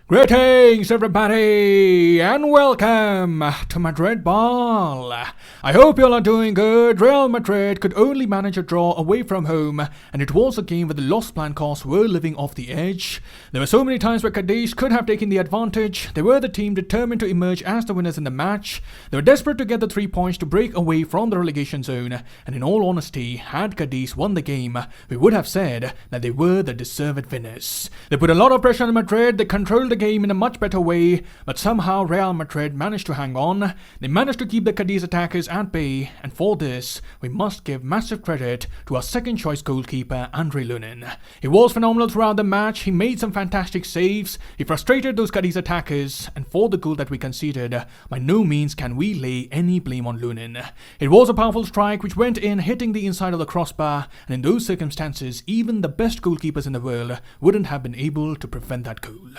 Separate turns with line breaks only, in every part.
Greetings everybody and welcome to Madrid Ball. I hope you all are doing good. Real Madrid could only manage a draw away from home, and it was a game where the Los Blancos were living off the edge. There were so many times where CADIZ could have taken the advantage. They were the team determined to emerge as the winners in the match. They were desperate to get the 3 points to break away from the relegation zone, and in all honesty, had CADIZ won the game, we would have said that they were the deserved winners. They put a lot of pressure on Madrid, they controlled the game in a much better way, but somehow Real Madrid managed to hang on. They managed to keep the CADIZ attackers at bay, and for this, we must give massive credit to our second choice goalkeeper, Lunin. He was phenomenal throughout the match. He made some fantastic saves, he frustrated those CADIZ attackers, and for the goal that we conceded, by no means can we lay any blame on Lunin. It was a powerful strike which went in, hitting the inside of the crossbar, and in those circumstances, even the best goalkeepers in the world wouldn't have been able to prevent that goal.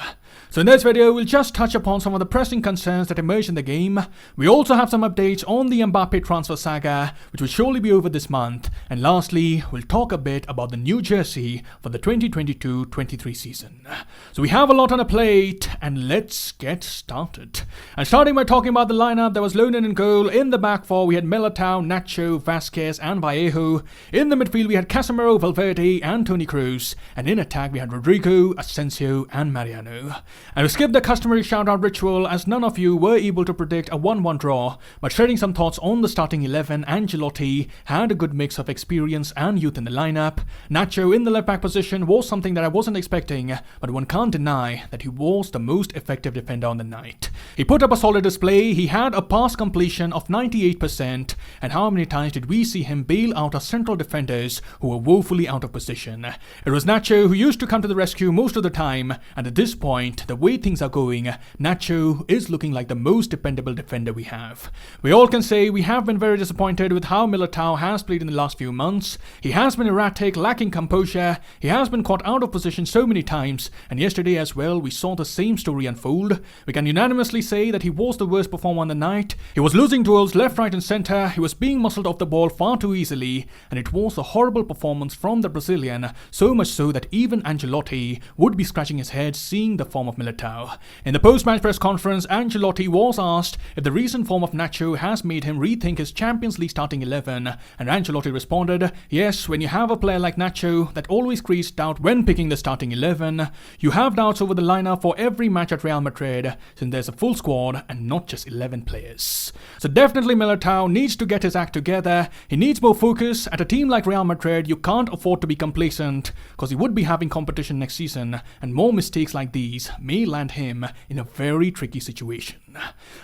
So in this video, we'll just touch upon some of the pressing concerns that emerged in the game. We also have some updates on the Mbappe transfer saga, which will surely be over this month. And lastly, we'll talk a bit about the new jersey for the 2022-23 season. So we have a lot on a plate, and let's get started. And starting by talking about the lineup, there was Lunin in goal. In the back four, we had Militao, Nacho, Vasquez, and Vallejo. In the midfield, we had Casemiro, Valverde, and Toni Kroos. And in attack, we had Rodrygo, Asensio, and Mariano. And we skipped the customary shout-out ritual as none of you were able to predict a 1-1 draw, but sharing some thoughts on the starting 11, Ancelotti had a good mix of experience and youth in the lineup. Nacho in the left-back position was something that I wasn't expecting, but one can't deny that he was the most effective defender on the night. He put up a solid display, he had a pass completion of 98%, and how many times did we see him bail out our central defenders who were woefully out of position? It was Nacho who used to come to the rescue most of the time, and at this point, the way things are going, Nacho is looking like the most dependable defender we have. We all can say we have been very disappointed with how Militao has played in the last few months. He has been erratic, lacking composure, he has been caught out of position so many times, and yesterday as well we saw the same story unfold. We can unanimously say that he was the worst performer on the night. He was losing duels left, right and centre, he was being muscled off the ball far too easily, and it was a horrible performance from the Brazilian, so much so that even Ancelotti would be scratching his head seeing the form of Militao. In the post-match press conference, Ancelotti was asked if the recent form of Nacho has made him rethink his Champions League starting 11, and Ancelotti responded, yes, when you have a player like Nacho that always creates doubt when picking the starting 11, you have doubts over the lineup for every match at Real Madrid, since there's a full squad and not just 11 players. So definitely Militao needs to get his act together, he needs more focus. At a team like Real Madrid, you can't afford to be complacent, because he would be having competition next season, and more mistakes like these may land him in a very tricky situation.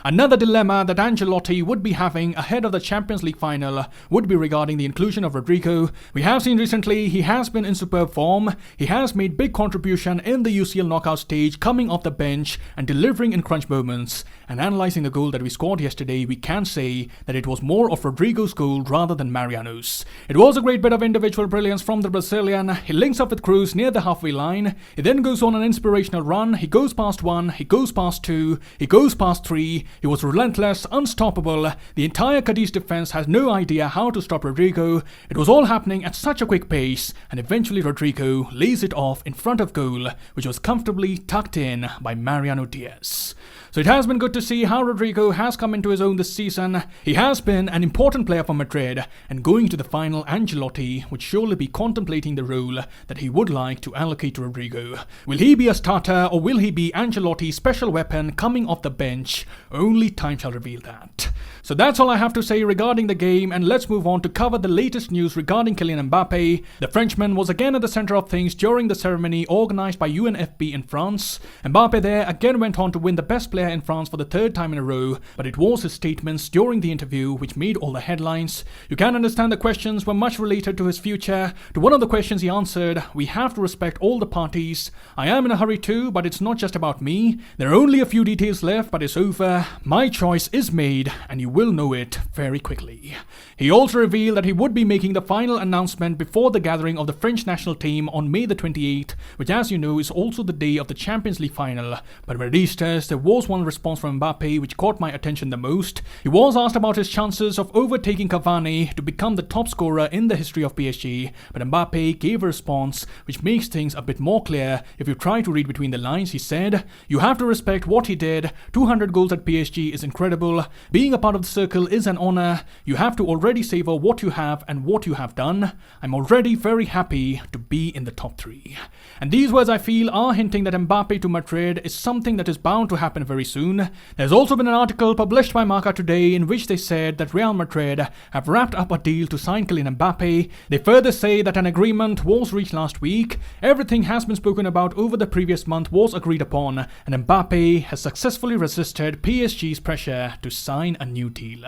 Another dilemma that Ancelotti would be having ahead of the Champions League final would be regarding the inclusion of Rodrygo. We have seen recently he has been in superb form, he has made big contribution in the UCL knockout stage, coming off the bench and delivering in crunch moments, and analysing the goal that we scored yesterday, we can say that it was more of Rodrygo's goal rather than Mariano's. It was a great bit of individual brilliance from the Brazilian. He links up with Kroos near the halfway line, he then goes on an inspirational run, he goes past one, he goes past two, he goes past three, he was relentless, unstoppable. The entire CADIZ defense has no idea how to stop Rodrygo. It was all happening at such a quick pace, and eventually Rodrygo lays it off in front of goal, which was comfortably tucked in by Mariano Diaz. So it has been good to see how Rodrygo has come into his own this season. He has been an important player for Madrid, and going to the final, Ancelotti would surely be contemplating the role that he would like to allocate to Rodrygo. Will he be a starter, or will he be Ancelotti's special weapon coming off the bench? Only time shall reveal that. So that's all I have to say regarding the game, and let's move on to cover the latest news regarding Kylian Mbappe. The Frenchman was again at the centre of things during the ceremony organised by UNFP in France. Mbappe there again went on to win the best player in France for the third time in a row, but it was his statements during the interview which made all the headlines. You can understand the questions were much related to his future. To one of the questions he answered, we have to respect all the parties. I am in a hurry too, but it's not just about me. There are only a few details left, but it's over. My choice is made, and you will know it very quickly. He also revealed that he would be making the final announcement before the gathering of the French national team on May the 28th, which as you know is also the day of the Champions League final. But Madridistas, there was one response from Mbappe which caught my attention the most. He was asked about his chances of overtaking Cavani to become the top scorer in the history of PSG, but Mbappe gave a response which makes things a bit more clear. If you try to read between the lines, he said, "You have to respect what he did. 200 goals at PSG is incredible. Being a part of the circle is an honor. You have to already savor what you have and what you have done. I'm already very happy to be in the top 3. And these words, I feel, are hinting that Mbappe to Madrid is something that is bound to happen very soon. There's also been an article published by Marca today in which they said that Real Madrid have wrapped up a deal to sign Kylian Mbappe. They further say that an agreement was reached last week. Everything has been spoken about over the previous month was agreed upon, and Mbappe has successfully resisted PSG's pressure to sign a new deal.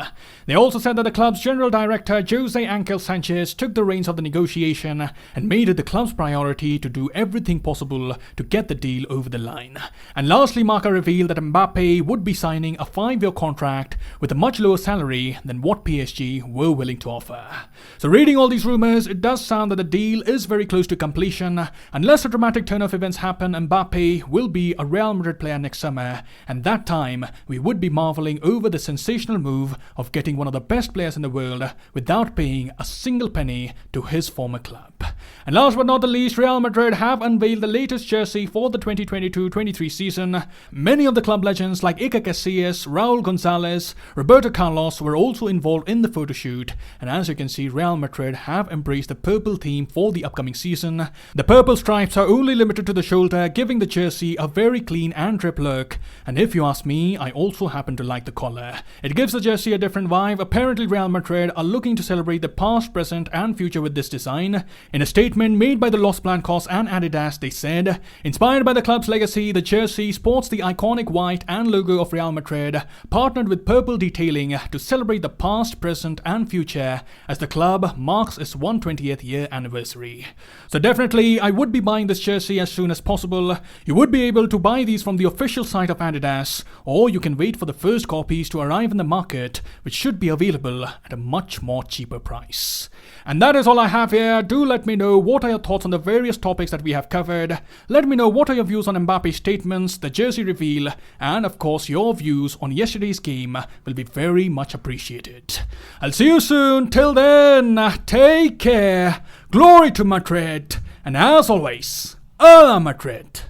They also said that the club's general director Jose Angel Sanchez took the reins of the negotiation and made it the club's priority to do everything possible to get the deal over the line. And lastly, Marca revealed that Mbappe would be signing a 5-year contract with a much lower salary than what PSG were willing to offer. So reading all these rumors, it does sound that the deal is very close to completion. Unless a dramatic turn of events happen, Mbappe will be a Real Madrid player next summer, and that time we would be marveling over the sensational move of getting one of the best players in the world without paying a single penny to his former club. And last but not the least, Real Madrid have unveiled the latest jersey for the 2022-23 season. Many of the club legends like Iker Casillas, Raul Gonzalez, Roberto Carlos were also involved in the photo shoot, and as you can see, Real Madrid have embraced the purple theme for the upcoming season. The purple stripes are only limited to the shoulder, giving the jersey a very clean and drip look, and if you ask me, I also happen to like the collar. It gives the jersey a different vibe. Apparently Real Madrid are looking to celebrate the past, present and future with this design. In a statement made by the Los Blancos and Adidas, they said, "Inspired by the club's legacy, the jersey sports the iconic white and logo of Real Madrid, partnered with purple detailing to celebrate the past, present and future as the club marks its 120th year anniversary." So definitely I would be buying this jersey as soon as possible. You would be able to buy these from the official site of Adidas, or you can wait for the first copies to arrive in the market, which should be available at a much more cheaper price. And that is all I have here. Do let me know what are your thoughts on the various topics that we have covered. Let me know what are your views on Mbappe's statements, the jersey reveal, and of course your views on yesterday's game will be very much appreciated. I'll see you soon. Till then, take care. Glory to Madrid, and as always, a la Madrid.